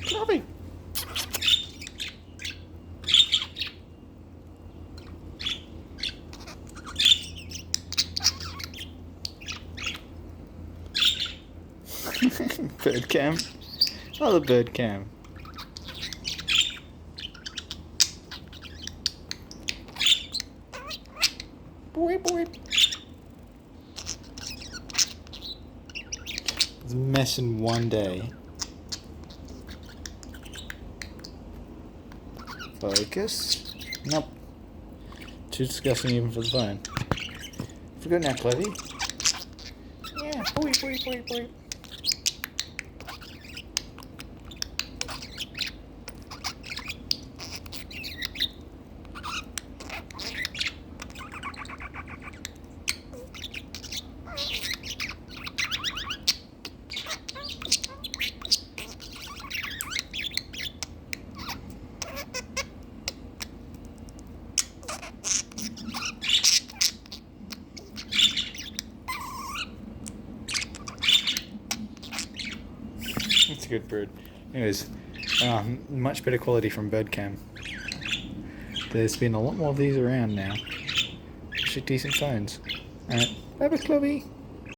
Clovey! Bird cam. Oh, the bird cam. Boy, boy. It's a mess in one day. Focus. Nope. Too disgusting even for the phone. Forgot now, Clovey. Yeah, boy, boy, boy, boy. That's a good bird. Anyways, much better quality from Birdcam. There's been a lot more of these around now. Actually decent phones. Alright, bye bye Clovey!